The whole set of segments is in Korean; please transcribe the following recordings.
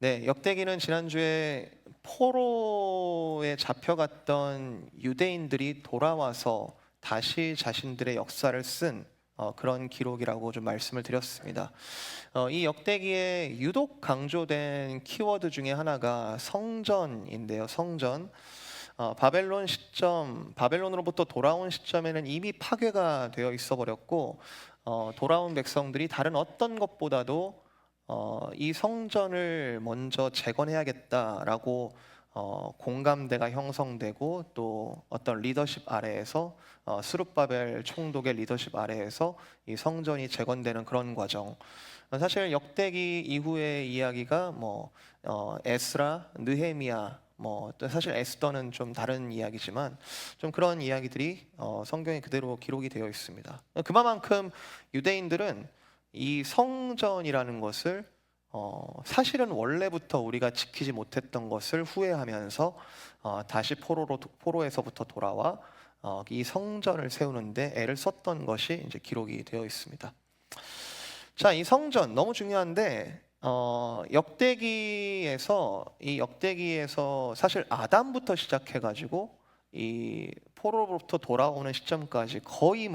네, 역대기는 지난주에 포로에 잡혀갔던 유대인들이 돌아와서 다시 자신들의 역사를 쓴 그런 기록이라고 좀 말씀을 드렸습니다. 이 역대기에 유독 강조된 키워드 중에 하나가 성전인데요. 성전. 바벨론으로부터 돌아온 시점에는 이미 파괴가 되어 있어 버렸고, 돌아온 백성들이 다른 어떤 것보다도 이 성전을 먼저 재건해야겠다라고 공감대가 형성되고, 또 어떤 리더십 아래에서 스룹바벨 총독의 리더십 아래에서 이 성전이 재건되는 그런 과정. 사실 역대기 이후의 이야기가 에스라, 느헤미야, 또 사실 에스더는 좀 다른 이야기지만 좀 그런 이야기들이 성경에 그대로 기록이 되어 있습니다. 그만큼 유대인들은 이 성전이라는 것을 사실은 원래부터 우리가 지키지 못했던 것을 후회하면서 다시 포로에서부터 돌아와 이 성전을 세우는데 애를 썼던 것이 이제 기록이 되어 있습니다. 자, 이 성전 너무 중요한데 역대기에서 사실 아담부터 시작해가지고 이 포로로부터 돌아오는 시점까지 거의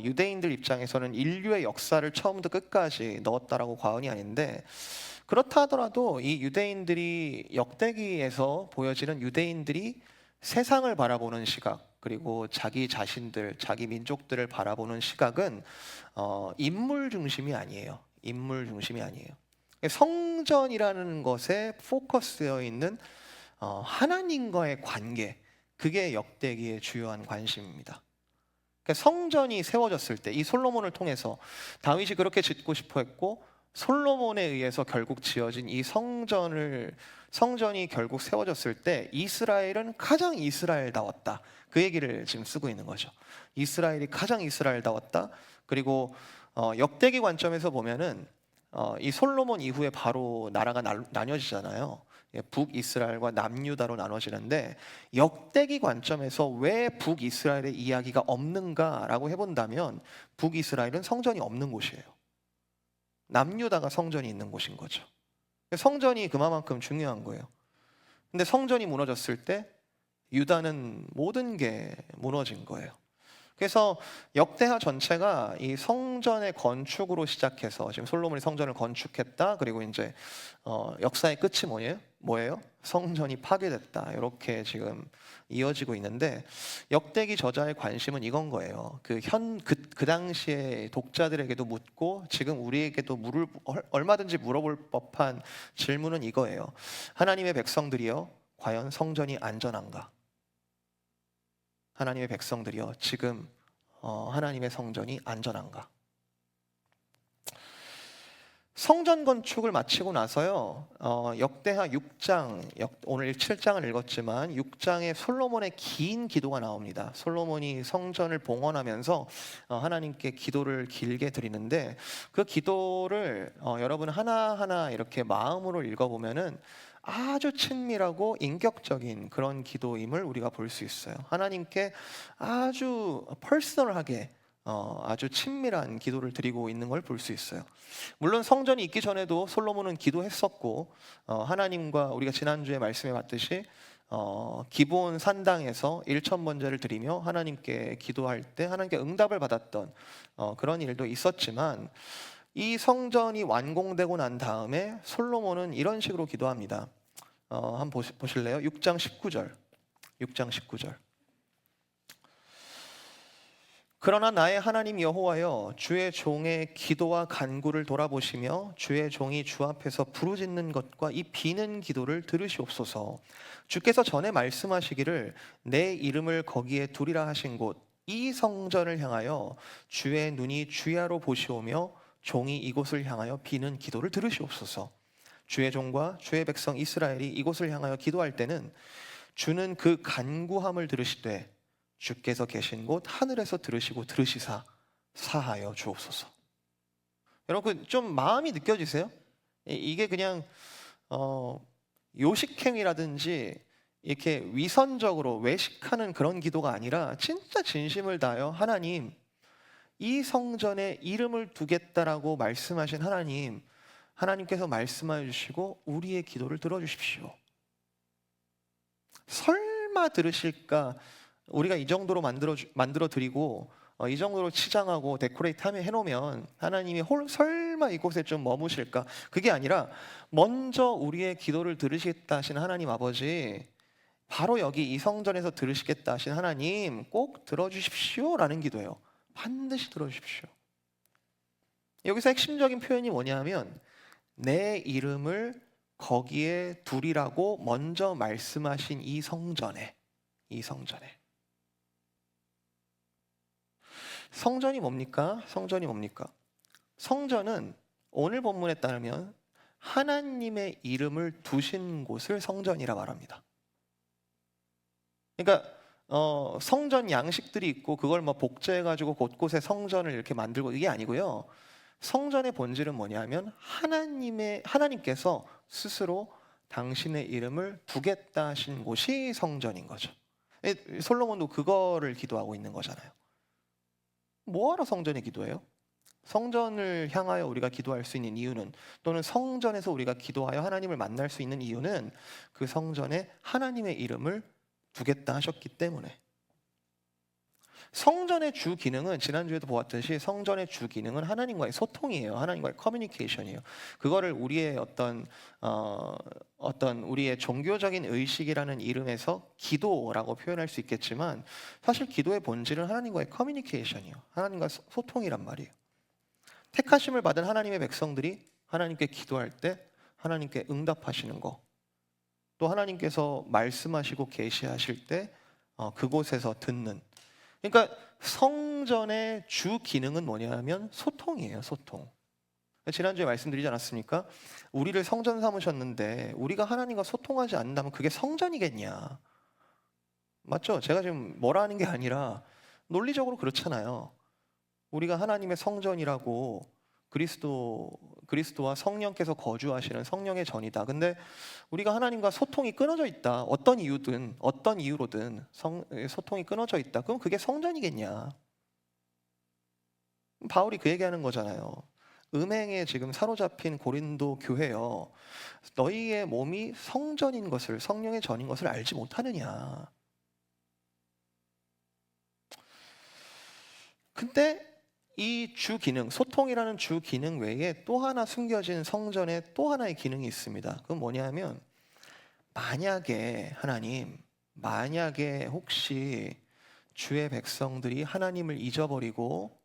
유대인들 입장에서는 인류의 역사를 처음부터 끝까지 넣었다라고 과언이 아닌데, 그렇다 하더라도 이 유대인들이 역대기에서 보여지는 유대인들이 세상을 바라보는 시각, 그리고 자기 자신들, 자기 민족들을 바라보는 시각은 인물 중심이 아니에요. 인물 중심이 아니에요. 성전이라는 것에 포커스되어 있는 하나님과의 관계, 그게 역대기의 주요한 관심입니다. 그러니까 성전이 세워졌을 때, 이 솔로몬을 통해서 다윗이 그렇게 짓고 싶어 했고 솔로몬에 의해서 결국 지어진 이 성전이 결국 세워졌을 때 이스라엘은 가장 이스라엘다웠다, 그 얘기를 지금 쓰고 있는 거죠. 이스라엘이 가장 이스라엘다웠다. 그리고 역대기 관점에서 보면은 이 솔로몬 이후에 바로 나라가 나뉘어지잖아요. 북이스라엘과 남유다로 나눠지는데, 역대기 관점에서 왜 북이스라엘의 이야기가 없는가라고 해본다면 북이스라엘은 성전이 없는 곳이에요. 남유다가 성전이 있는 곳인 거죠. 성전이 그만큼 중요한 거예요. 근데 성전이 무너졌을 때 유다는 모든 게 무너진 거예요. 그래서 역대하 전체가 이 성전의 건축으로 시작해서, 지금 솔로몬이 성전을 건축했다. 그리고 이제 역사의 끝이 뭐예요? 성전이 파괴됐다. 이렇게 지금 이어지고 있는데, 역대기 저자의 관심은 이건 거예요. 그 당시에 독자들에게도 묻고 지금 우리에게도 얼마든지 물어볼 법한 질문은 이거예요. 하나님의 백성들이요, 과연 성전이 안전한가? 하나님의 백성들이요, 지금 하나님의 성전이 안전한가? 성전 건축을 마치고 나서요, 역대하 6장, 오늘 7장을 읽었지만 6장에 솔로몬의 긴 기도가 나옵니다. 솔로몬이 성전을 봉헌하면서 하나님께 기도를 길게 드리는데, 그 기도를 여러분 하나하나 이렇게 마음으로 읽어보면은 아주 친밀하고 인격적인 그런 기도임을 우리가 볼 수 있어요. 하나님께 아주 퍼스널하게 아주 친밀한 기도를 드리고 있는 걸 볼 수 있어요. 물론 성전이 있기 전에도 솔로몬은 기도했었고, 하나님과 우리가 지난주에 말씀해 봤듯이 기브온 산당에서 일천번제를 드리며 하나님께 기도할 때 하나님께 응답을 받았던 그런 일도 있었지만, 이 성전이 완공되고 난 다음에 솔로몬은 이런 식으로 기도합니다. 한번 보실래요? 6장 19절. 6장 19절. 그러나 나의 하나님 여호와여, 주의 종의 기도와 간구를 돌아보시며 주의 종이 주 앞에서 부르짖는 것과 이 비는 기도를 들으시옵소서. 주께서 전에 말씀하시기를 내 이름을 거기에 두리라 하신 곳 이 성전을 향하여 주의 눈이 주야로 보시오며 종이 이곳을 향하여 비는 기도를 들으시옵소서. 주의 종과 주의 백성 이스라엘이 이곳을 향하여 기도할 때는 주는 그 간구함을 들으시되 주께서 계신 곳 하늘에서 들으시고 들으시사 사하여 주옵소서. 여러분, 좀 마음이 느껴지세요? 이게 그냥 요식행위라든지 이렇게 위선적으로 외식하는 그런 기도가 아니라 진짜 진심을 다하여, 하나님, 이 성전에 이름을 두겠다라고 말씀하신 하나님, 하나님께서 말씀하여 주시고 우리의 기도를 들어주십시오. 설마 들으실까? 우리가 이 정도로 만들어 드리고 이 정도로 치장하고 데코레이트 해놓으면 하나님이 설마 이곳에 좀 머무실까? 그게 아니라 먼저 우리의 기도를 들으시겠다 하신 하나님 아버지, 바로 여기 이 성전에서 들으시겠다 하신 하나님 꼭 들어주십시오 라는 기도예요. 반드시 들어주십시오. 여기서 핵심적인 표현이 뭐냐면 내 이름을 거기에 두리라고 먼저 말씀하신 이 성전에, 성전이 뭡니까? 성전은 오늘 본문에 따르면 하나님의 이름을 두신 곳을 성전이라 말합니다. 그러니까 성전 양식들이 있고 그걸 뭐 복제해가지고 곳곳에 성전을 이렇게 만들고 이게 아니고요. 성전의 본질은 뭐냐면 하나님께서 스스로 당신의 이름을 두겠다 하신 곳이 성전인 거죠. 솔로몬도 그거를 기도하고 있는 거잖아요. 뭐하러 성전에 기도해요? 성전을 향하여 우리가 기도할 수 있는 이유는, 또는 성전에서 우리가 기도하여 하나님을 만날 수 있는 이유는 그 성전에 하나님의 이름을 두겠다 하셨기 때문에. 성전의 주 기능은 지난주에도 보았듯이 성전의 주 기능은 하나님과의 소통이에요. 하나님과의 커뮤니케이션이에요. 그거를 우리의 어떤 우리의 종교적인 의식이라는 이름에서 기도라고 표현할 수 있겠지만, 사실 기도의 본질은 하나님과의 커뮤니케이션이에요. 하나님과 소통이란 말이에요. 택하심을 받은 하나님의 백성들이 하나님께 기도할 때 하나님께 응답하시는 거, 또 하나님께서 말씀하시고 계시하실 때 그곳에서 듣는. 그러니까 성전의 주 기능은 뭐냐면 소통이에요. 소통. 지난주에 말씀드리지 않았습니까? 우리를 성전 삼으셨는데 우리가 하나님과 소통하지 않는다면 그게 성전이겠냐? 맞죠? 제가 지금 뭐라 하는 게 아니라 논리적으로 그렇잖아요. 우리가 하나님의 성전이라고, 그리스도와 성령께서 거주하시는 성령의 전이다. 근데 우리가 하나님과 소통이 끊어져 있다. 어떤 이유로든 소통이 끊어져 있다. 그럼 그게 성전이겠냐? 바울이 그 얘기하는 거잖아요. 음행에 지금 사로잡힌 고린도 교회여, 너희의 몸이 성전인 것을, 성령의 전인 것을 알지 못하느냐? 근데 이 주 기능, 소통이라는 주 기능 외에 또 하나 숨겨진 성전의 또 하나의 기능이 있습니다. 그건 뭐냐면, 만약에 혹시 주의 백성들이 하나님을 잊어버리고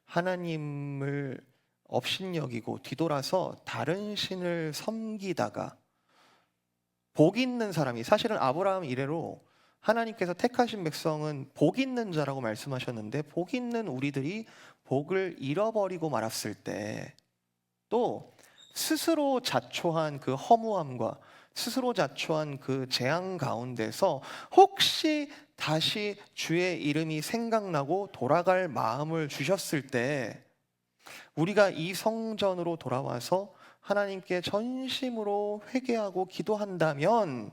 하나님을 업신여기고 뒤돌아서 다른 신을 섬기다가, 복 있는 사람이, 사실은 아브라함 이래로 하나님께서 택하신 백성은 복 있는 자라고 말씀하셨는데, 복 있는 우리들이 복을 잃어버리고 말았을 때, 또 스스로 자초한 그 허무함과 스스로 자초한 그 재앙 가운데서 혹시 다시 주의 이름이 생각나고 돌아갈 마음을 주셨을 때, 우리가 이 성전으로 돌아와서 하나님께 전심으로 회개하고 기도한다면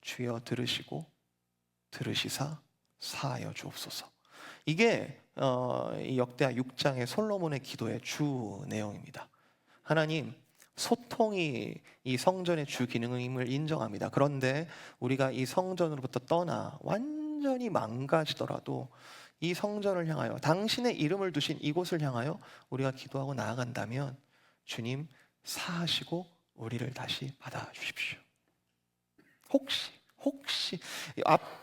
주여 들으시사 사하여 주옵소서. 이게 이 역대하 6장의 솔로몬의 기도의 주 내용입니다. 하나님, 소통이 이 성전의 주 기능임을 인정합니다. 그런데 우리가 이 성전으로부터 떠나 완전히 망가지더라도 이 성전을 향하여, 당신의 이름을 두신 이곳을 향하여 우리가 기도하고 나아간다면 주님 사하시고 우리를 다시 받아주십시오. 혹시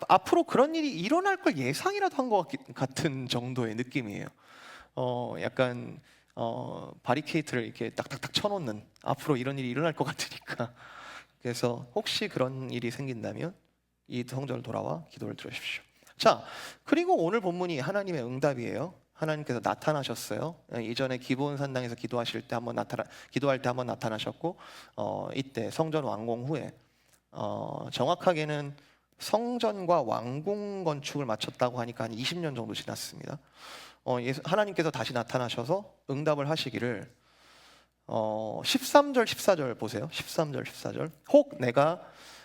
앞으로 그런 일이 일어날 걸 예상이라도 한 것 같은 정도의 느낌이에요. 약간 바리케이트를 이렇게 딱딱딱 쳐놓는, 앞으로 이런 일이 일어날 것 같으니까. 그래서 혹시 그런 일이 생긴다면 이 성전을 돌아와 기도를 들으십시오. 자, 그리고 오늘 본문이 하나님의 응답이에요. 하나님께서 나타나셨어요. 이전에 기브온 산당에서 기도할 때 한번 나타나셨고, 이때 성전 완공 후에, 정확하게는 성전과 왕궁 건축을 마쳤다고 하니까 한 20년 정도 지났습니다. 하나님께서 다시 나타나셔서 응답을 하시기를, 13절 14절 보세요. 13절 14절. 혹 내가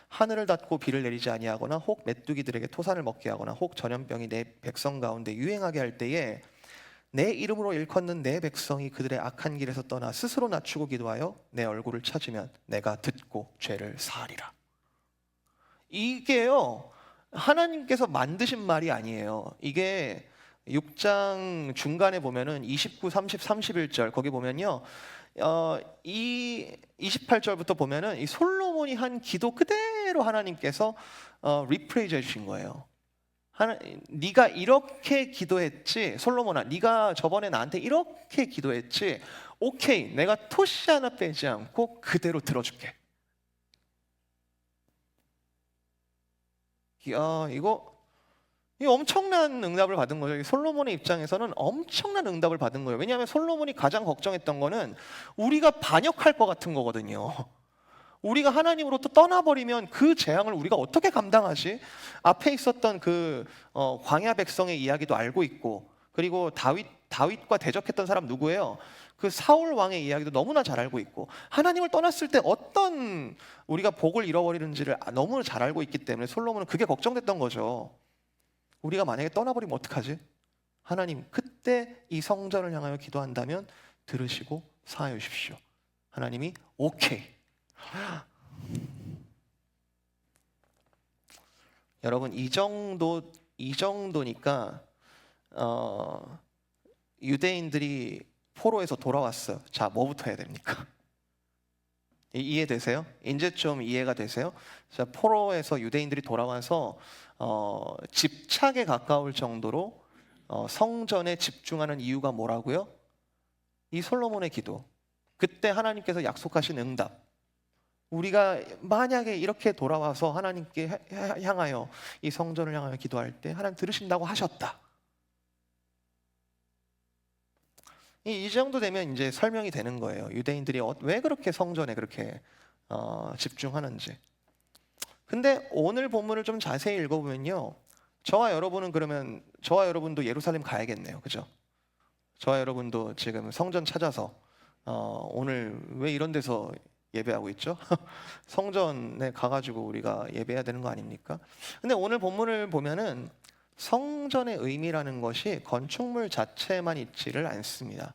하늘을 닫고 비를 내리지 아니하거나, 혹 메뚜기들에게 토산을 먹게 하거나, 혹 전염병이 내 백성 가운데 유행하게 할 때에 내 이름으로 일컫는 내 백성이 그들의 악한 길에서 떠나 스스로 낮추고 기도하여 내 얼굴을 찾으면 내가 듣고 죄를 사하리라. 이게요, 하나님께서 만드신 말이 아니에요. 이게 6장 중간에 보면은 29, 30, 31절 거기 보면요, 이 28절부터 보면은 이 솔로몬이 한 기도 그대로 하나님께서 리프레이즈 해주신 거예요. 네가 이렇게 기도했지, 솔로몬아, 네가 저번에 나한테 이렇게 기도했지. 오케이, 내가 토시 하나 빼지 않고 그대로 들어줄게. 이거 엄청난 응답을 받은 거죠. 솔로몬의 입장에서는 엄청난 응답을 받은 거예요. 왜냐하면 솔로몬이 가장 걱정했던 거는 우리가 반역할 것 같은 거거든요. 우리가 하나님으로부터 떠나버리면 그 재앙을 우리가 어떻게 감당하지? 앞에 있었던 그 광야 백성의 이야기도 알고 있고, 그리고 다윗과 대적했던 사람 누구예요? 그 사울 왕의 이야기도 너무나 잘 알고 있고, 하나님을 떠났을 때 어떤 우리가 복을 잃어버리는지를 너무 잘 알고 있기 때문에 솔로몬은 그게 걱정됐던 거죠. 우리가 만약에 떠나버리면 어떡하지? 하나님, 그때 이 성전을 향하여 기도한다면 들으시고 사하여 주십시오. 하나님이 오케이. 여러분, 이 정도니까 유대인들이 포로에서 돌아왔어요. 자, 뭐부터 해야 됩니까? 이해되세요? 이제 좀 이해가 되세요? 자, 포로에서 유대인들이 돌아와서 집착에 가까울 정도로 성전에 집중하는 이유가 뭐라고요? 이 솔로몬의 기도. 그때 하나님께서 약속하신 응답. 우리가 만약에 이렇게 돌아와서 하나님께 향하여 이 성전을 향하여 기도할 때 하나님 들으신다고 하셨다. 이 정도 되면 이제 설명이 되는 거예요. 유대인들이 왜 그렇게 성전에 그렇게 집중하는지. 근데 오늘 본문을 좀 자세히 읽어보면요, 저와 여러분도 예루살렘 가야겠네요. 그죠? 저와 여러분도 지금 성전 찾아서 오늘 왜 이런 데서 예배하고 있죠? 성전에 가가지고 우리가 예배해야 되는 거 아닙니까? 근데 오늘 본문을 보면은 성전의 의미라는 것이 건축물 자체에만 있지를 않습니다.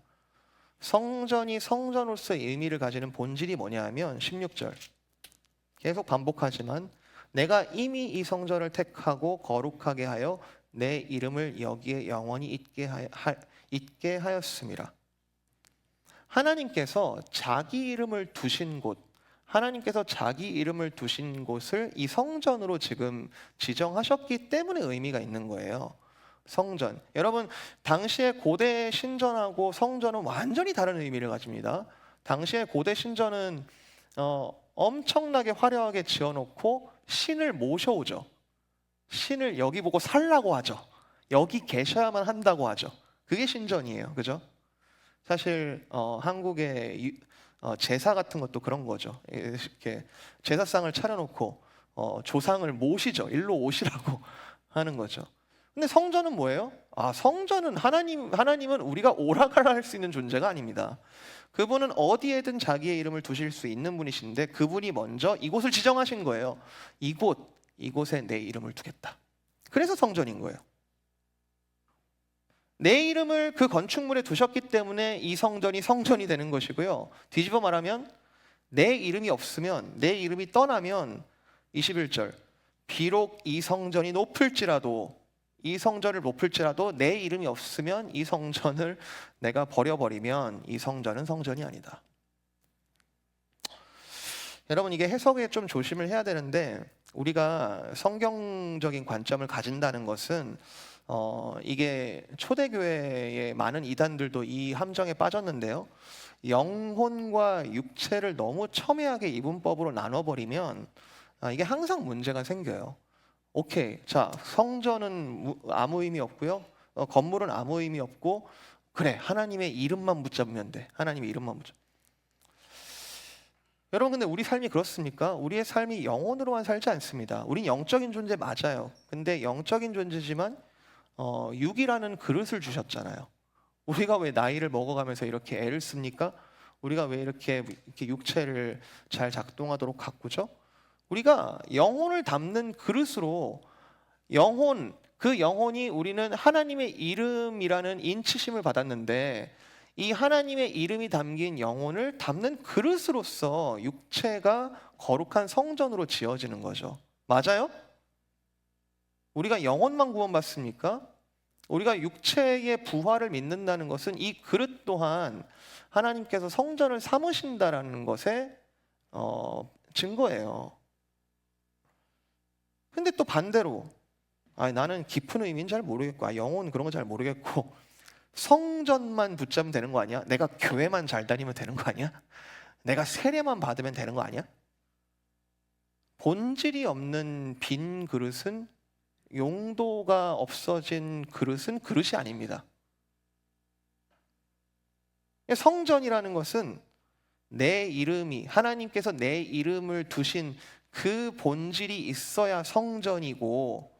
성전이 성전으로서의 의미를 가지는 본질이 뭐냐 하면 16절 계속 반복하지만 내가 이미 이 성전을 택하고 거룩하게 하여 내 이름을 여기에 영원히 있게 하였습니다. 하나님께서 자기 이름을 두신 곳, 하나님께서 자기 이름을 두신 곳을 이 성전으로 지금 지정하셨기 때문에 의미가 있는 거예요. 성전. 여러분, 당시의 고대 신전하고 성전은 완전히 다른 의미를 가집니다. 당시의 고대 신전은 엄청나게 화려하게 지어놓고 신을 모셔오죠. 신을 여기 보고 살라고 하죠. 여기 계셔야만 한다고 하죠. 그게 신전이에요. 그죠? 사실 한국의 제사 같은 것도 그런 거죠. 이렇게 제사상을 차려놓고 조상을 모시죠. 일로 오시라고 하는 거죠. 근데 성전은 뭐예요? 성전은 하나님은 우리가 오라가라 할 수 있는 존재가 아닙니다. 그분은 어디에든 자기의 이름을 두실 수 있는 분이신데 그분이 먼저 이곳을 지정하신 거예요. 이곳에 내 이름을 두겠다. 그래서 성전인 거예요. 내 이름을 그 건축물에 두셨기 때문에 이 성전이 성전이 되는 것이고요. 뒤집어 말하면 내 이름이 없으면, 내 이름이 떠나면 21절 비록 이 성전이 높을지라도, 이 성전을 높을지라도 내 이름이 없으면 이 성전을 내가 버려버리면 이 성전은 성전이 아니다. 여러분, 이게 해석에 좀 조심을 해야 되는데 우리가 성경적인 관점을 가진다는 것은 이게 초대교회의 많은 이단들도 이 함정에 빠졌는데요. 영혼과 육체를 너무 첨예하게 이분법으로 나눠버리면 이게 항상 문제가 생겨요. 오케이, 자, 성전은 아무 의미 없고요. 건물은 아무 의미 없고, 그래, 하나님의 이름만 붙잡으면 돼. 하나님의 이름만 붙잡. 여러분, 근데 우리 삶이 그렇습니까? 우리의 삶이 영혼으로만 살지 않습니다. 우린 영적인 존재 맞아요. 근데 영적인 존재지만 육이라는 그릇을 주셨잖아요. 우리가 왜 나이를 먹어가면서 이렇게 애를 씁니까? 우리가 왜 이렇게 육체를 잘 작동하도록 가꾸죠? 우리가 영혼을 담는 그릇으로 영혼, 그 영혼이 우리는 하나님의 이름이라는 인치심을 받았는데 이 하나님의 이름이 담긴 영혼을 담는 그릇으로서 육체가 거룩한 성전으로 지어지는 거죠. 맞아요? 우리가 영혼만 구원받습니까? 우리가 육체의 부활을 믿는다는 것은 이 그릇 또한 하나님께서 성전을 삼으신다라는 것의 증거예요. 근데 또 반대로 나는 깊은 의미는 잘 모르겠고 영혼 그런 거 잘 모르겠고 성전만 붙잡으면 되는 거 아니야? 내가 교회만 잘 다니면 되는 거 아니야? 내가 세례만 받으면 되는 거 아니야? 본질이 없는 빈 그릇은, 용도가 없어진 그릇은 그릇이 아닙니다. 성전이라는 것은 내 이름이, 하나님께서 내 이름을 두신 그 본질이 있어야 성전이고,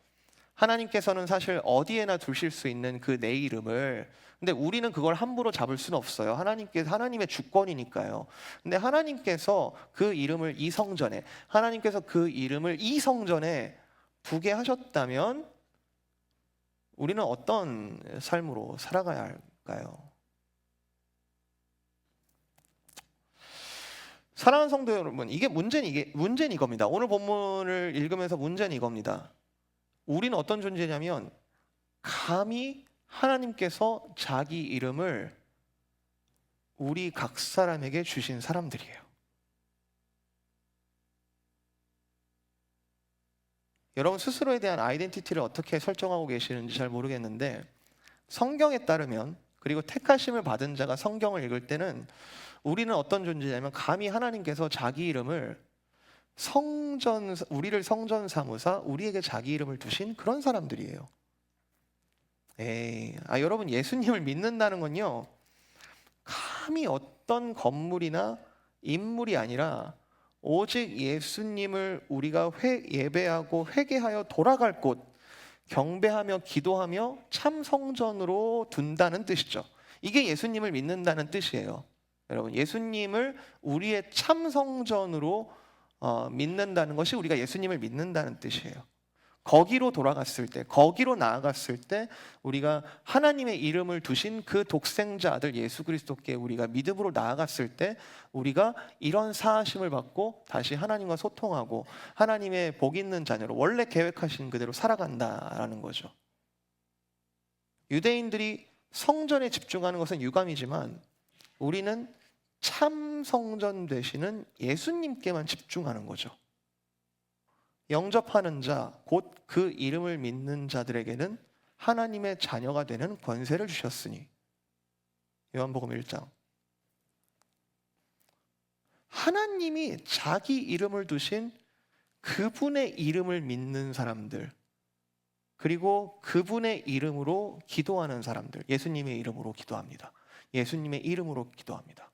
하나님께서는 사실 어디에나 두실 수 있는 그 내 이름을, 근데 우리는 그걸 함부로 잡을 수는 없어요. 하나님의 주권이니까요. 근데 하나님께서 그 이름을 이 성전에, 하나님께서 그 이름을 이 성전에 두게 하셨다면 우리는 어떤 삶으로 살아가야 할까요? 사랑하는 성도 여러분, 문제는 이겁니다. 오늘 본문을 읽으면서 문제는 이겁니다. 우리는 어떤 존재냐면 감히 하나님께서 자기 이름을 우리 각 사람에게 주신 사람들이에요. 여러분 스스로에 대한 아이덴티티를 어떻게 설정하고 계시는지 잘 모르겠는데, 성경에 따르면, 그리고 택하심을 받은 자가 성경을 읽을 때는 우리는 어떤 존재냐면 감히 하나님께서 자기 이름을 우리를 성전 삼으사 우리에게 자기 이름을 두신 그런 사람들이에요. 여러분 예수님을 믿는다는 건요, 감히 어떤 건물이나 인물이 아니라 오직 예수님을 우리가 예배하고 회개하여 돌아갈 곳, 경배하며 기도하며 참 성전으로 둔다는 뜻이죠. 이게 예수님을 믿는다는 뜻이에요. 여러분 예수님을 우리의 참 성전으로 믿는다는 것이 우리가 예수님을 믿는다는 뜻이에요. 거기로 돌아갔을 때, 거기로 나아갔을 때 우리가 하나님의 이름을 두신 그 독생자 아들 예수 그리스도께 우리가 믿음으로 나아갔을 때 우리가 이런 사하심을 받고 다시 하나님과 소통하고 하나님의 복 있는 자녀로 원래 계획하신 그대로 살아간다라는 거죠. 유대인들이 성전에 집중하는 것은 유감이지만 우리는 참 성전 되시는 예수님께만 집중하는 거죠. 영접하는 자, 곧 그 이름을 믿는 자들에게는 하나님의 자녀가 되는 권세를 주셨으니. 요한복음 1장. 하나님이 자기 이름을 두신 그분의 이름을 믿는 사람들, 그리고 그분의 이름으로 기도하는 사람들, 예수님의 이름으로 기도합니다. 예수님의 이름으로 기도합니다.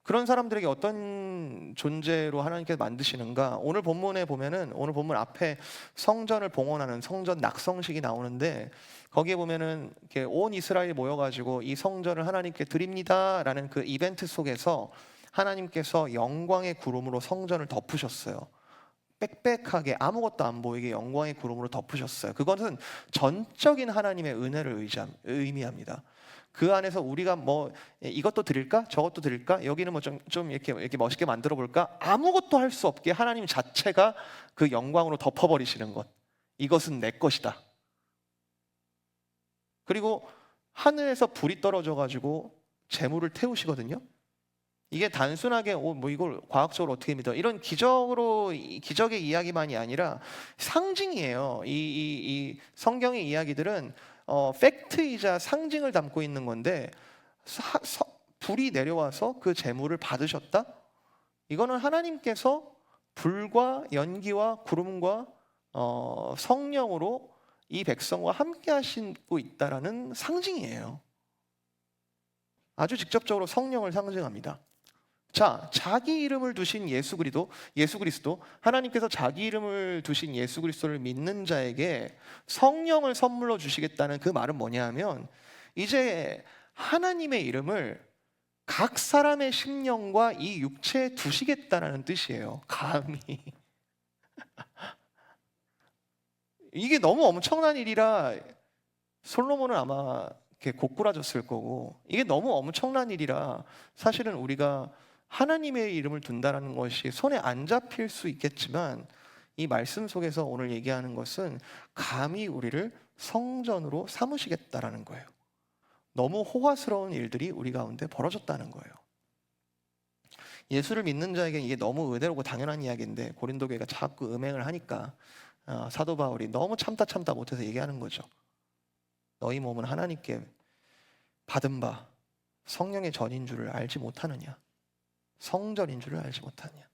그런 사람들에게 어떤 존재로 하나님께서 만드시는가? 오늘 본문에 보면은, 오늘 본문 앞에 성전을 봉헌하는 성전 낙성식이 나오는데 거기에 보면은 이렇게 온 이스라엘이 모여가지고 이 성전을 하나님께 드립니다라는 그 이벤트 속에서 하나님께서 영광의 구름으로 성전을 덮으셨어요. 빽빽하게 아무것도 안 보이게 영광의 구름으로 덮으셨어요. 그것은 전적인 하나님의 은혜를 의미합니다. 그 안에서 우리가 뭐 이것도 드릴까? 저것도 드릴까? 여기는 뭐 좀 이렇게 멋있게 만들어 볼까? 아무것도 할 수 없게 하나님 자체가 그 영광으로 덮어버리시는 것. 이것은 내 것이다. 그리고 하늘에서 불이 떨어져 가지고 재물을 태우시거든요. 이게 단순하게 뭐 이걸 과학적으로 어떻게 믿어? 이런 기적의 이야기만이 아니라 상징이에요. 이 성경의 이야기들은 팩트이자 상징을 담고 있는 건데, 불이 내려와서 그 재물을 받으셨다? 이거는 하나님께서 불과 연기와 구름과 성령으로 이 백성과 함께 하시고 있다라는 상징이에요. 아주 직접적으로 성령을 상징합니다. 자, 자기 이름을 두신 예수 그리스도, 하나님께서 자기 이름을 두신 예수 그리스도를 믿는 자에게 성령을 선물로 주시겠다는 그 말은 뭐냐 하면, 이제 하나님의 이름을 각 사람의 심령과 이 육체에 두시겠다는 뜻이에요. 감히. 이게 너무 엄청난 일이라 솔로몬은 아마 이렇게 고꾸라졌을 거고, 이게 너무 엄청난 일이라 사실은 우리가 하나님의 이름을 둔다라는 것이 손에 안 잡힐 수 있겠지만, 이 말씀 속에서 오늘 얘기하는 것은 감히 우리를 성전으로 삼으시겠다라는 거예요. 너무 호화스러운 일들이 우리 가운데 벌어졌다는 거예요. 예수를 믿는 자에게 이게 너무 은혜롭고 당연한 이야기인데 고린도 교회가 자꾸 음행을 하니까 사도 바울이 너무 참다 못해서 얘기하는 거죠. 너희 몸은 하나님께 받은 바 성령의 전인 줄을 알지 못하느냐, 성전인 줄을 알지 못하느냐.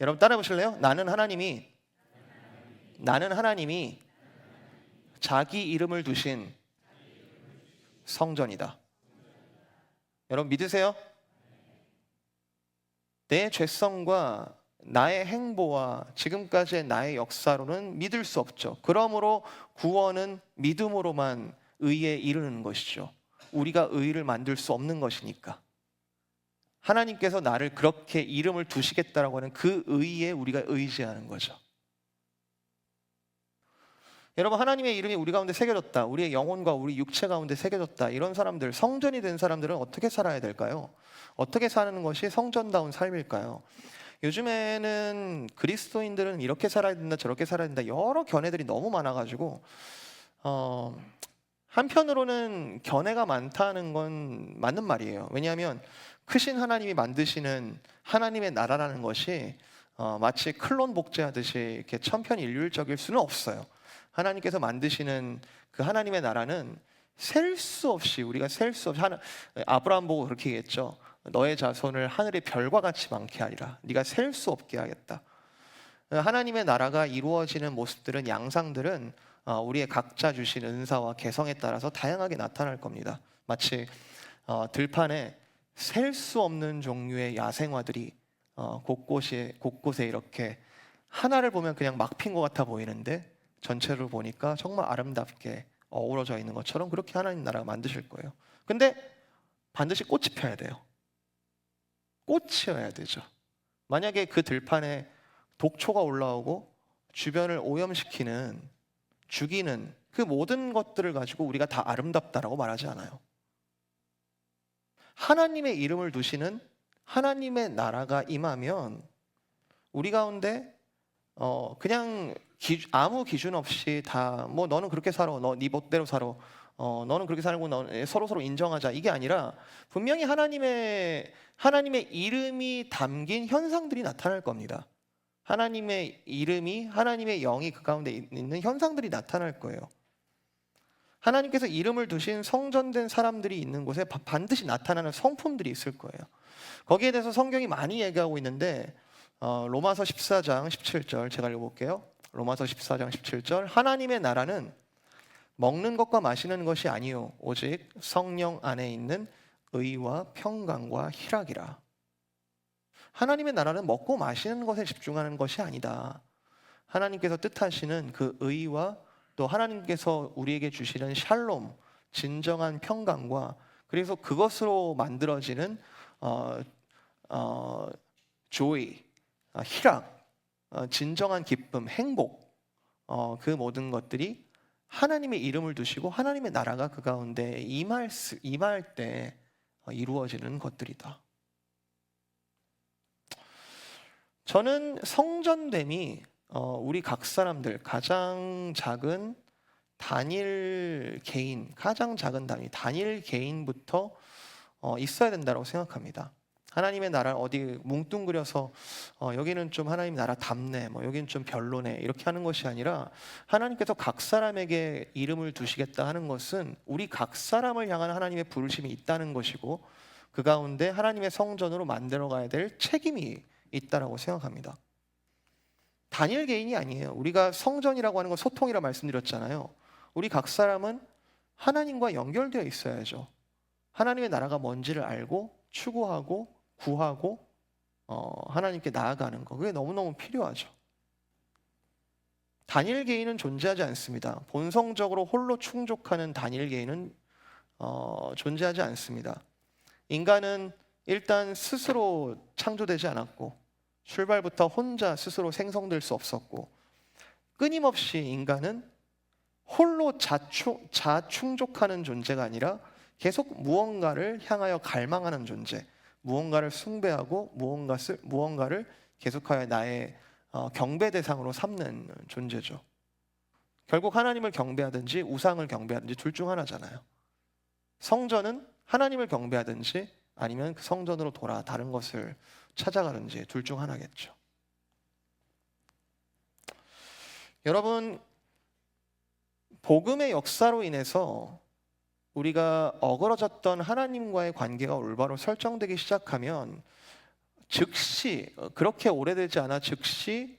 여러분 따라해 보실래요? 나는 하나님이 자기 이름을 두신 성전이다. 여러분 믿으세요? 내 죄성과 나의 행보와 지금까지의 나의 역사로는 믿을 수 없죠. 그러므로 구원은 믿음으로만 의에 이르는 것이죠. 우리가 의를 만들 수 없는 것이니까. 하나님께서 나를 그렇게 이름을 두시겠다라고 하는 그 의에 우리가 의지하는 거죠. 여러분, 하나님의 이름이 우리 가운데 새겨졌다, 우리의 영혼과 우리 육체 가운데 새겨졌다, 이런 사람들, 성전이 된 사람들은 어떻게 살아야 될까요? 어떻게 사는 것이 성전다운 삶일까요? 요즘에는 그리스도인들은 이렇게 살아야 된다, 저렇게 살아야 된다, 여러 견해들이 너무 많아가지고 한편으로는 견해가 많다는 건 맞는 말이에요. 왜냐하면 크신 하나님이 만드시는 하나님의 나라라는 것이 마치 클론 복제하듯이 이렇게 천편일률적일 수는 없어요. 하나님께서 만드시는 그 하나님의 나라는 셀 수 없이, 우리가 셀 수 없이, 아브라함 보고 그렇게 얘기했죠. 너의 자손을 하늘의 별과 같이 많게 하리라. 네가 셀 수 없게 하겠다. 하나님의 나라가 이루어지는 모습들은, 양상들은 우리의 각자 주신 은사와 개성에 따라서 다양하게 나타날 겁니다. 마치 들판에 셀 수 없는 종류의 야생화들이 곳곳에 이렇게 하나를 보면 그냥 막 핀 것 같아 보이는데 전체를 보니까 정말 아름답게 어우러져 있는 것처럼 그렇게 하나님 나라가 만드실 거예요. 근데 반드시 꽃이 펴야 돼요. 꽃이어야 되죠. 만약에 그 들판에 독초가 올라오고 주변을 오염시키는, 죽이는 그 모든 것들을 가지고 우리가 다 아름답다라고 말하지 않아요. 하나님의 이름을 두시는 하나님의 나라가 임하면 우리 가운데 그냥 아무 기준 없이 다 뭐 너는 그렇게 살아, 너 네 멋대로 살아, 너는 그렇게 살고 서로 인정하자, 이게 아니라 분명히 하나님의 이름이 담긴 현상들이 나타날 겁니다. 하나님의 이름이, 하나님의 영이 그 가운데 있는 현상들이 나타날 거예요. 하나님께서 이름을 두신 성전된 사람들이 있는 곳에 반드시 나타나는 성품들이 있을 거예요. 거기에 대해서 성경이 많이 얘기하고 있는데 로마서 14장 17절 제가 읽어볼게요. 로마서 14장 17절, 하나님의 나라는 먹는 것과 마시는 것이 아니요 오직 성령 안에 있는 의와 평강과 희락이라. 하나님의 나라는 먹고 마시는 것에 집중하는 것이 아니다. 하나님께서 뜻하시는 그 의와 또 하나님께서 우리에게 주시는 샬롬, 진정한 평강과, 그래서 그것으로 만들어지는 joy, 희락, 진정한 기쁨, 행복, 그 모든 것들이 하나님의 이름을 두시고 하나님의 나라가 그 가운데 임할 때 이루어지는 것들이다. 저는 성전됨이 우리 각 사람들, 가장 작은 단일 개인, 가장 작은 단일 개인부터 있어야 된다고 생각합니다. 하나님의 나라를 어디 뭉뚱그려서 여기는 좀 하나님 나라 답네, 뭐 여기는 좀 별로네, 이렇게 하는 것이 아니라 하나님께서 각 사람에게 이름을 두시겠다 하는 것은 우리 각 사람을 향한 하나님의 부르심이 있다는 것이고, 그 가운데 하나님의 성전으로 만들어가야 될 책임이 있다라고 생각합니다. 단일 개인이 아니에요. 우리가 성전이라고 하는 건 소통이라 말씀드렸잖아요. 우리 각 사람은 하나님과 연결되어 있어야죠. 하나님의 나라가 뭔지를 알고 추구하고 구하고 하나님께 나아가는 거, 그게 너무너무 필요하죠. 단일 개인은 존재하지 않습니다. 본성적으로 홀로 충족하는 단일 개인은 존재하지 않습니다. 인간은 일단 스스로 창조되지 않았고, 출발부터 혼자 스스로 생성될 수 없었고, 끊임없이 인간은 홀로 자충족하는 존재가 아니라 계속 무언가를 향하여 갈망하는 존재, 무언가를 숭배하고 무언가를 계속하여 나의 경배 대상으로 삼는 존재죠. 결국 하나님을 경배하든지 우상을 경배하든지 둘 중 하나잖아요. 성전은 하나님을 경배하든지 아니면 그 성전으로 돌아 다른 것을 찾아가든지 둘 중 하나겠죠. 여러분, 복음의 역사로 인해서 우리가 어그러졌던 하나님과의 관계가 올바로 설정되기 시작하면 즉시, 그렇게 오래되지 않아 즉시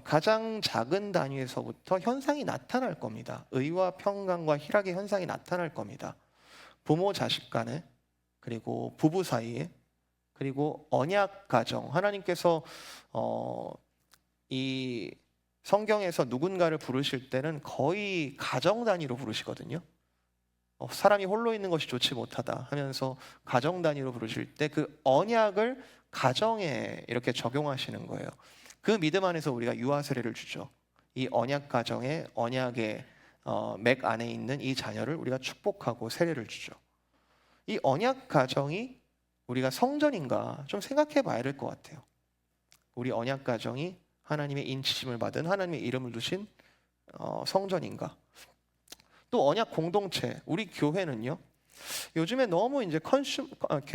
가장 작은 단위에서부터 현상이 나타날 겁니다. 의와 평강과 희락의 현상이 나타날 겁니다. 부모 자식 간에, 그리고 부부 사이에, 그리고 언약 가정, 하나님께서 이 성경에서 누군가를 부르실 때는 거의 가정 단위로 부르시거든요. 사람이 홀로 있는 것이 좋지 못하다 하면서 가정 단위로 부르실 때 그 언약을 가정에 이렇게 적용하시는 거예요. 그 믿음 안에서 우리가 유아 세례를 주죠. 이 언약 가정의 언약의 맥 안에 있는 이 자녀를 우리가 축복하고 세례를 주죠. 이 언약 가정이 우리가 성전인가 좀 생각해 봐야 될 것 같아요. 우리 언약 가정이 하나님의 인치심을 받은 하나님의 이름을 두신 성전인가? 또 언약 공동체, 우리 교회는요. 요즘에 너무 이제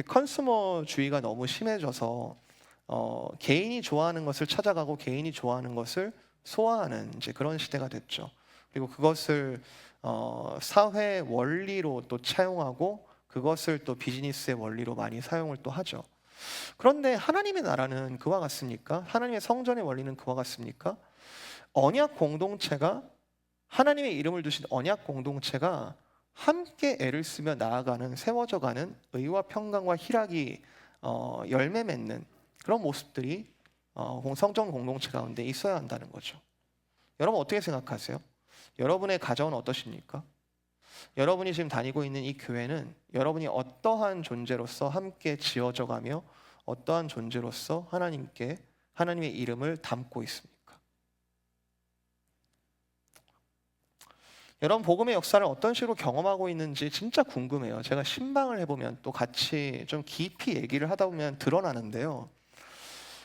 컨슈머주의가 너무 심해져서 개인이 좋아하는 것을 찾아가고 개인이 좋아하는 것을 소화하는 이제 그런 시대가 됐죠. 그리고 그것을 사회 원리로 또 차용하고 그것을 또 비즈니스의 원리로 많이 사용을 또 하죠. 그런데 하나님의 나라는 그와 같습니까? 하나님의 성전의 원리는 그와 같습니까? 언약 공동체가, 하나님의 이름을 두신 언약 공동체가 함께 애를 쓰며 나아가는, 세워져가는 의와 평강과 희락이 열매 맺는 그런 모습들이 성전 공동체 가운데 있어야 한다는 거죠. 여러분 어떻게 생각하세요? 여러분의 가정은 어떠십니까? 여러분이 지금 다니고 있는 이 교회는 여러분이 어떠한 존재로서 함께 지어져가며 어떠한 존재로서 하나님의 이름을 담고 있습니까? 여러분 복음의 역사를 어떤 식으로 경험하고 있는지 진짜 궁금해요. 제가 신방을 해보면 또 같이 좀 깊이 얘기를 하다 보면 드러나는데요.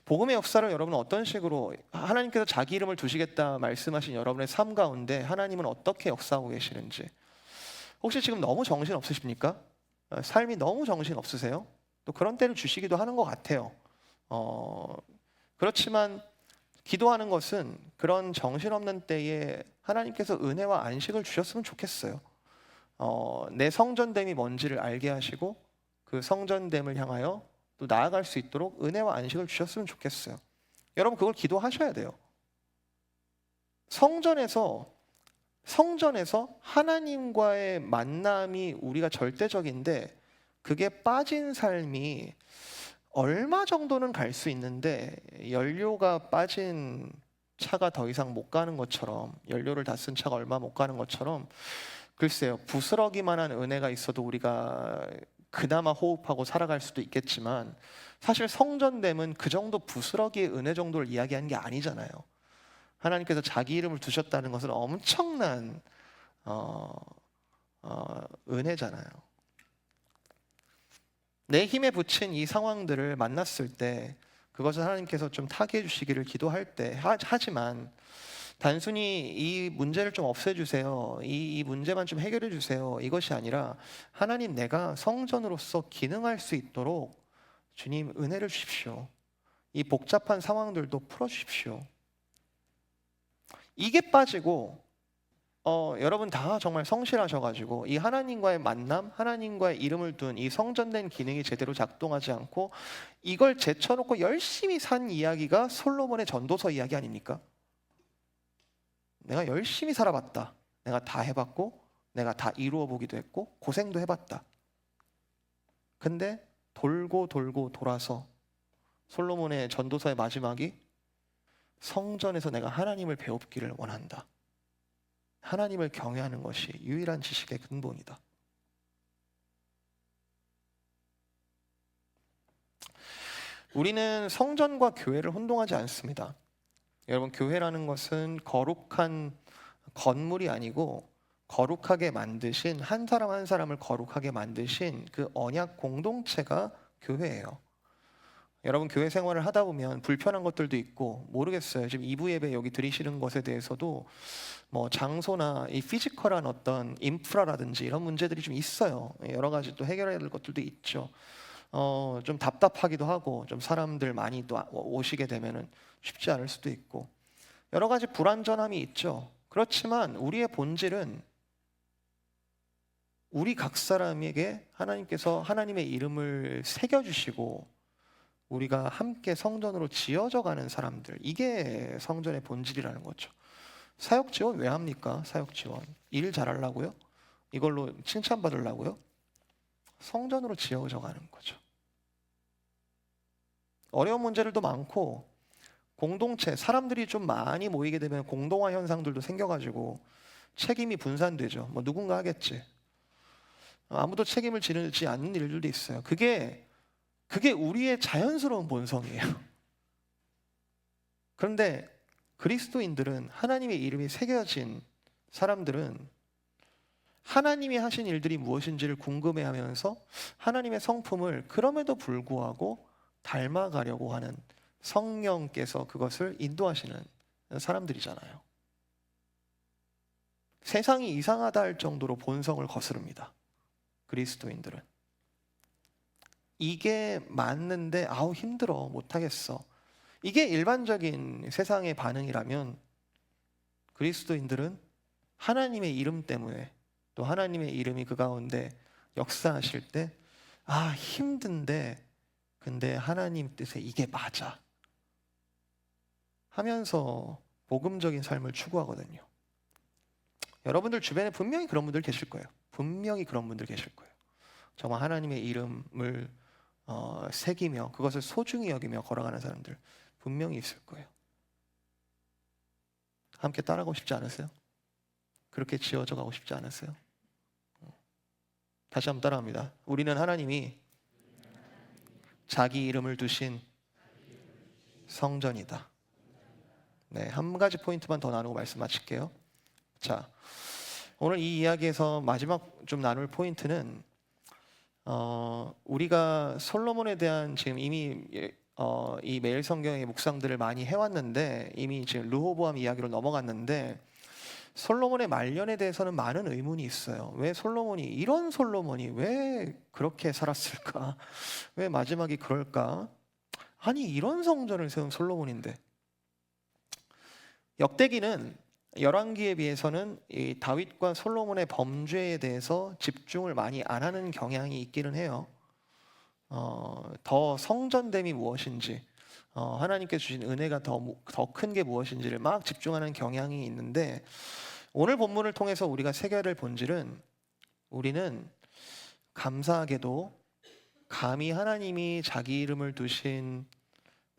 복음의 역사를 여러분은 어떤 식으로, 하나님께서 자기 이름을 두시겠다 말씀하신 여러분의 삶 가운데 하나님은 어떻게 역사하고 계시는지, 혹시 지금 너무 정신 없으십니까? 삶이 너무 정신 없으세요? 또 그런 때를 주시기도 하는 것 같아요. 그렇지만 기도하는 것은 그런 정신없는 때에 하나님께서 은혜와 안식을 주셨으면 좋겠어요. 내 성전됨이 뭔지를 알게 하시고 그 성전됨을 향하여 또 나아갈 수 있도록 은혜와 안식을 주셨으면 좋겠어요. 여러분 그걸 기도하셔야 돼요. 성전에서 하나님과의 만남이 우리가 절대적인데 그게 빠진 삶이 얼마 정도는 갈 수 있는데, 연료가 빠진 차가 더 이상 못 가는 것처럼, 연료를 다 쓴 차가 얼마 못 가는 것처럼, 글쎄요, 부스러기만 한 은혜가 있어도 우리가 그나마 호흡하고 살아갈 수도 있겠지만 사실 성전됨은 그 정도 부스러기의 은혜 정도를 이야기하는 게 아니잖아요. 하나님께서 자기 이름을 두셨다는 것은 엄청난 은혜잖아요. 내 힘에 부친 이 상황들을 만났을 때 그것을 하나님께서 좀 타개해 주시기를 기도할 때 하지만 단순히 이 문제를 좀 없애주세요, 이 문제만 좀 해결해 주세요, 이것이 아니라 하나님 내가 성전으로서 기능할 수 있도록 주님 은혜를 주십시오. 이 복잡한 상황들도 풀어주십시오. 이게 빠지고 여러분 다 정말 성실하셔가지고 이 하나님과의 만남, 하나님과의 이름을 둔 이 성전된 기능이 제대로 작동하지 않고 이걸 제쳐놓고 열심히 산 이야기가 솔로몬의 전도서 이야기 아닙니까? 내가 열심히 살아봤다, 내가 다 해봤고 내가 다 이루어 보기도 했고 고생도 해봤다. 근데 돌고 돌아서 솔로몬의 전도서의 마지막이 성전에서 내가 하나님을 배우기를 원한다. 하나님을 경외하는 것이 유일한 지식의 근본이다. 우리는 성전과 교회를 혼동하지 않습니다. 여러분 교회라는 것은 거룩한 건물이 아니고 거룩하게 만드신, 한 사람 한 사람을 거룩하게 만드신 그 언약 공동체가 교회예요. 여러분, 교회 생활을 하다 보면 불편한 것들도 있고, 모르겠어요. 지금 2부 예배 여기 드리시는 것에 대해서도 뭐 장소나 이 피지컬한 어떤 인프라라든지 이런 문제들이 좀 있어요. 여러 가지 또 해결해야 될 것들도 있죠. 좀 답답하기도 하고, 좀 사람들 많이 또 오시게 되면은 쉽지 않을 수도 있고, 여러 가지 불완전함이 있죠. 그렇지만 우리의 본질은 우리 각 사람에게 하나님께서 하나님의 이름을 새겨주시고 우리가 함께 성전으로 지어져 가는 사람들, 이게 성전의 본질이라는 거죠. 사역 지원 왜 합니까? 사역 지원 일 잘하려고요? 이걸로 칭찬받으려고요? 성전으로 지어져 가는 거죠. 어려운 문제들도 많고, 공동체, 사람들이 좀 많이 모이게 되면 공동화 현상들도 생겨가지고 책임이 분산되죠. 뭐 누군가 하겠지. 아무도 책임을 지지 않는 일들도 있어요. 그게 우리의 자연스러운 본성이에요. 그런데 그리스도인들은, 하나님의 이름이 새겨진 사람들은 하나님이 하신 일들이 무엇인지를 궁금해하면서 하나님의 성품을 그럼에도 불구하고 닮아가려고 하는, 성령께서 그것을 인도하시는 사람들이잖아요. 세상이 이상하다 할 정도로 본성을 거스릅니다. 그리스도인들은. 이게 맞는데 아우 힘들어, 못하겠어, 이게 일반적인 세상의 반응이라면, 그리스도인들은 하나님의 이름 때문에, 또 하나님의 이름이 그 가운데 역사하실 때 힘든데 근데 하나님 뜻에 이게 맞아 하면서 복음적인 삶을 추구하거든요. 여러분들 주변에 분명히 그런 분들 계실 거예요. 분명히 그런 분들 계실 거예요. 정말 하나님의 이름을 새기며 그것을 소중히 여기며 걸어가는 사람들 분명히 있을 거예요. 함께 따라가고 싶지 않으세요? 그렇게 지어져 가고 싶지 않으세요? 다시 한번 따라합니다. 우리는 하나님이 자기 이름을 두신 성전이다. 네, 한 가지 포인트만 더 나누고 말씀 마칠게요. 자, 오늘 이 이야기에서 마지막 좀 나눌 포인트는 우리가 솔로몬에 대한 지금 이미 이 매일 성경의 묵상들을 많이 해왔는데, 이미 지금 르호보암 이야기로 넘어갔는데, 솔로몬의 말년에 대해서는 많은 의문이 있어요. 왜 이런 솔로몬이 왜 그렇게 살았을까? 왜 마지막이 그럴까? 아니, 이런 성전을 세운 솔로몬인데. 역대기는 열왕기에 비해서는 이 다윗과 솔로몬의 범죄에 대해서 집중을 많이 안 하는 경향이 있기는 해요. 더 성전됨이 무엇인지, 하나님께 주신 은혜가 더 큰 게 무엇인지를 막 집중하는 경향이 있는데, 오늘 본문을 통해서 우리가 새겨야 될 본질은, 우리는 감사하게도 감히 하나님이 자기 이름을 두신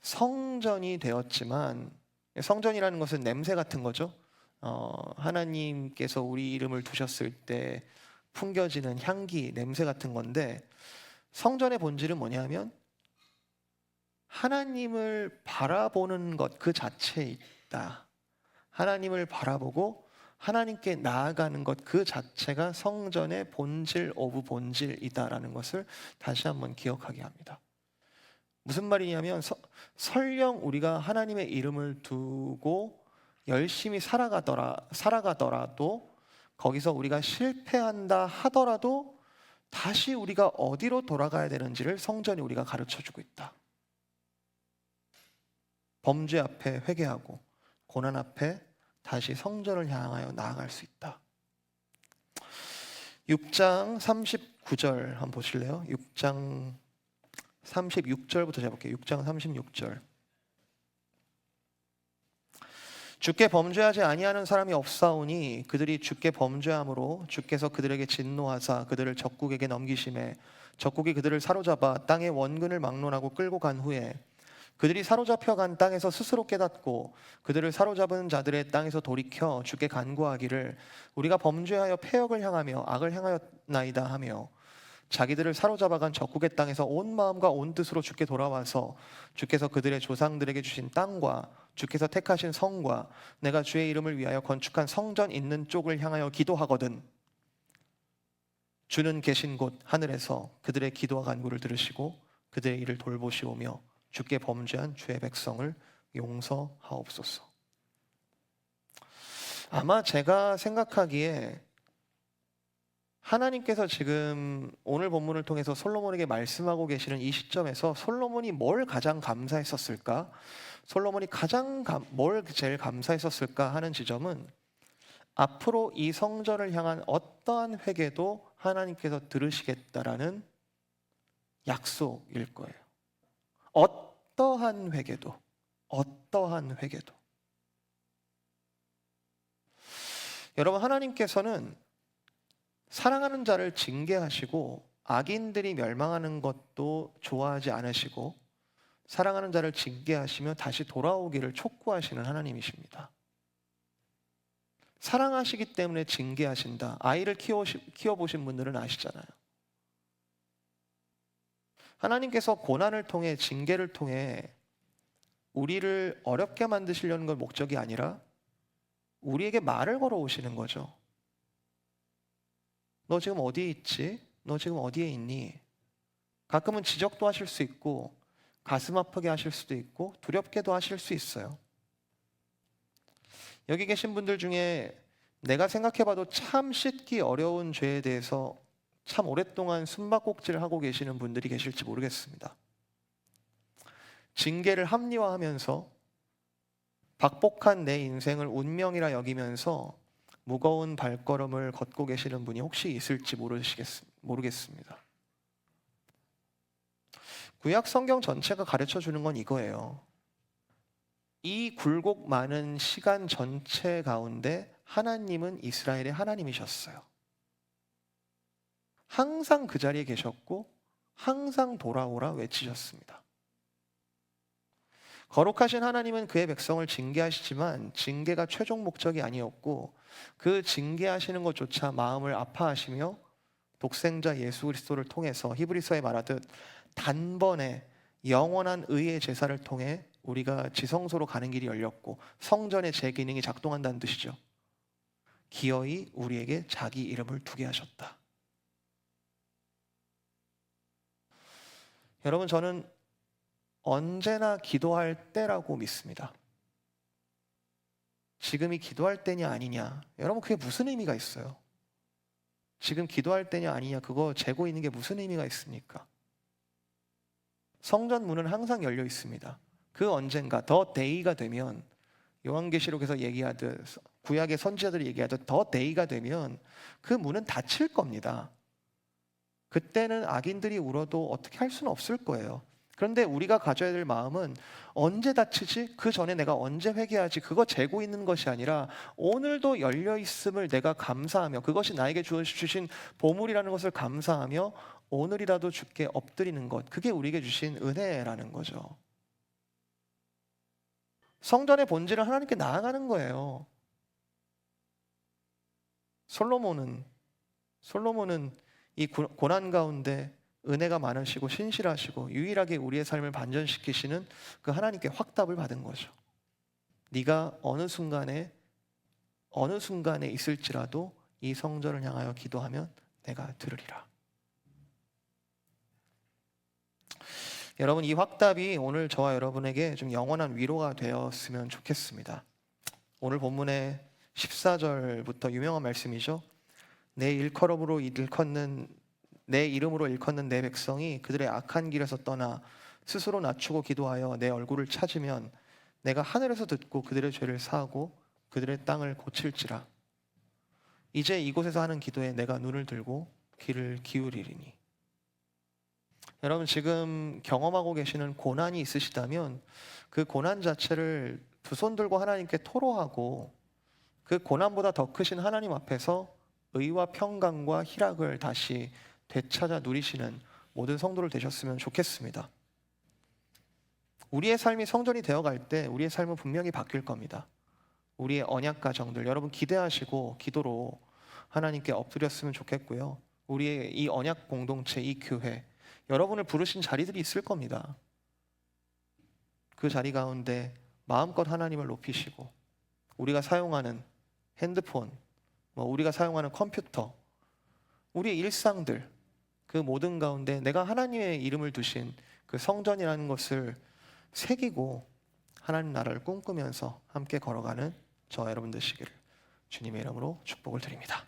성전이 되었지만, 성전이라는 것은 냄새 같은 거죠. 하나님께서 우리 이름을 두셨을 때 풍겨지는 향기, 냄새 같은 건데, 성전의 본질은 뭐냐면 하나님을 바라보는 것 그 자체에 있다. 하나님을 바라보고 하나님께 나아가는 것 그 자체가 성전의 본질 오브 본질이다라는 것을 다시 한번 기억하게 합니다. 무슨 말이냐면, 설령 우리가 하나님의 이름을 두고 열심히 살아가더라도, 거기서 우리가 실패한다 하더라도 다시 우리가 어디로 돌아가야 되는지를 성전이 우리가 가르쳐주고 있다. 범죄 앞에 회개하고 고난 앞에 다시 성전을 향하여 나아갈 수 있다. 6장 39절 한번 보실래요? 6장 36절부터 제가 볼게요. 6장 36절. 주께 범죄하지 아니하는 사람이 없사오니 그들이 주께 범죄함으로 주께서 그들에게 진노하사 그들을 적국에게 넘기심에 적국이 그들을 사로잡아 땅의 원근을 막론하고 끌고 간 후에 그들이 사로잡혀 간 땅에서 스스로 깨닫고 그들을 사로잡은 자들의 땅에서 돌이켜 주께 간구하기를 우리가 범죄하여 패역을 향하며 악을 행하였나이다 하며 자기들을 사로잡아간 적국의 땅에서 온 마음과 온 뜻으로 주께 돌아와서 주께서 그들의 조상들에게 주신 땅과 주께서 택하신 성과 내가 주의 이름을 위하여 건축한 성전 있는 쪽을 향하여 기도하거든 주는 계신 곳 하늘에서 그들의 기도와 간구를 들으시고 그들의 일을 돌보시오며 주께 범죄한 주의 백성을 용서하옵소서. 아마 제가 생각하기에 하나님께서 지금 오늘 본문을 통해서 솔로몬에게 말씀하고 계시는 이 시점에서 솔로몬이 뭘 가장 감사했었을까? 솔로몬이 뭘 제일 감사했었을까 하는 지점은 앞으로 이 성전을 향한 어떠한 회개도 하나님께서 들으시겠다라는 약속일 거예요. 어떠한 회개도. 여러분, 하나님께서는 사랑하는 자를 징계하시고 악인들이 멸망하는 것도 좋아하지 않으시고 사랑하는 자를 징계하시며 다시 돌아오기를 촉구하시는 하나님이십니다. 사랑하시기 때문에 징계하신다. 아이를 키워보신 분들은 아시잖아요. 하나님께서 고난을 통해 징계를 통해 우리를 어렵게 만드시려는 걸 목적이 아니라 우리에게 말을 걸어오시는 거죠. 너 지금 어디에 있지? 너 지금 어디에 있니? 가끔은 지적도 하실 수 있고 가슴 아프게 하실 수도 있고 두렵게도 하실 수 있어요. 여기 계신 분들 중에 내가 생각해봐도 참 씻기 어려운 죄에 대해서 참 오랫동안 숨바꼭질을 하고 계시는 분들이 계실지 모르겠습니다. 징계를 합리화하면서 박복한 내 인생을 운명이라 여기면서 무거운 발걸음을 걷고 계시는 분이 혹시 있을지 모르겠습니다. 구약 성경 전체가 가르쳐 주는 건 이거예요. 이 굴곡 많은 시간 전체 가운데 하나님은 이스라엘의 하나님이셨어요. 항상 그 자리에 계셨고 항상 돌아오라 외치셨습니다. 거룩하신 하나님은 그의 백성을 징계하시지만 징계가 최종 목적이 아니었고 그 징계하시는 것조차 마음을 아파하시며 독생자 예수 그리스도를 통해서 히브리서에 말하듯 단번에 영원한 의의 제사를 통해 우리가 지성소로 가는 길이 열렸고 성전의 재기능이 작동한다는 뜻이죠. 기어이 우리에게 자기 이름을 두게 하셨다. 여러분, 저는 언제나 기도할 때라고 믿습니다. 지금이 기도할 때냐 아니냐, 여러분 그게 무슨 의미가 있어요? 지금 기도할 때냐 아니냐 그거 재고 있는 게 무슨 의미가 있습니까? 성전 문은 항상 열려 있습니다. 그 언젠가 더 데이가 되면 요한계시록에서 얘기하듯 구약의 선지자들이 얘기하듯 더 데이가 되면 그 문은 닫힐 겁니다. 그때는 악인들이 울어도 어떻게 할 수는 없을 거예요. 그런데 우리가 가져야 될 마음은 언제 닫히지? 그 전에 내가 언제 회개하지? 그거 재고 있는 것이 아니라 오늘도 열려 있음을 내가 감사하며 그것이 나에게 주신 보물이라는 것을 감사하며 오늘이라도 주께 엎드리는 것, 그게 우리에게 주신 은혜라는 거죠. 성전의 본질은 하나님께 나아가는 거예요. 솔로몬은 이 고난 가운데 은혜가 많으시고 신실하시고 유일하게 우리의 삶을 반전시키시는 그 하나님께 확답을 받은 거죠. 네가 어느 순간에 있을지라도 이 성전을 향하여 기도하면 내가 들으리라. 여러분, 이 확답이 오늘 저와 여러분에게 좀 영원한 위로가 되었으면 좋겠습니다. 오늘 본문의 14절부터 유명한 말씀이죠. 내 이름으로 일컫는 내 백성이 그들의 악한 길에서 떠나 스스로 낮추고 기도하여 내 얼굴을 찾으면 내가 하늘에서 듣고 그들의 죄를 사하고 그들의 땅을 고칠지라. 이제 이곳에서 하는 기도에 내가 눈을 들고 귀를 기울이리니. 여러분, 지금 경험하고 계시는 고난이 있으시다면 그 고난 자체를 두 손 들고 하나님께 토로하고 그 고난보다 더 크신 하나님 앞에서 의와 평강과 희락을 다시 되찾아 누리시는 모든 성도를 되셨으면 좋겠습니다. 우리의 삶이 성전이 되어갈 때 우리의 삶은 분명히 바뀔 겁니다. 우리의 언약 가정들 여러분 기대하시고 기도로 하나님께 엎드렸으면 좋겠고요. 우리의 이 언약 공동체, 이 교회 여러분을 부르신 자리들이 있을 겁니다. 그 자리 가운데 마음껏 하나님을 높이시고 우리가 사용하는 핸드폰, 우리가 사용하는 컴퓨터, 우리의 일상들 그 모든 가운데 내가 하나님의 이름을 두신 그 성전이라는 것을 새기고 하나님 나라를 꿈꾸면서 함께 걸어가는 저와 여러분 되시기를 주님의 이름으로 축복을 드립니다.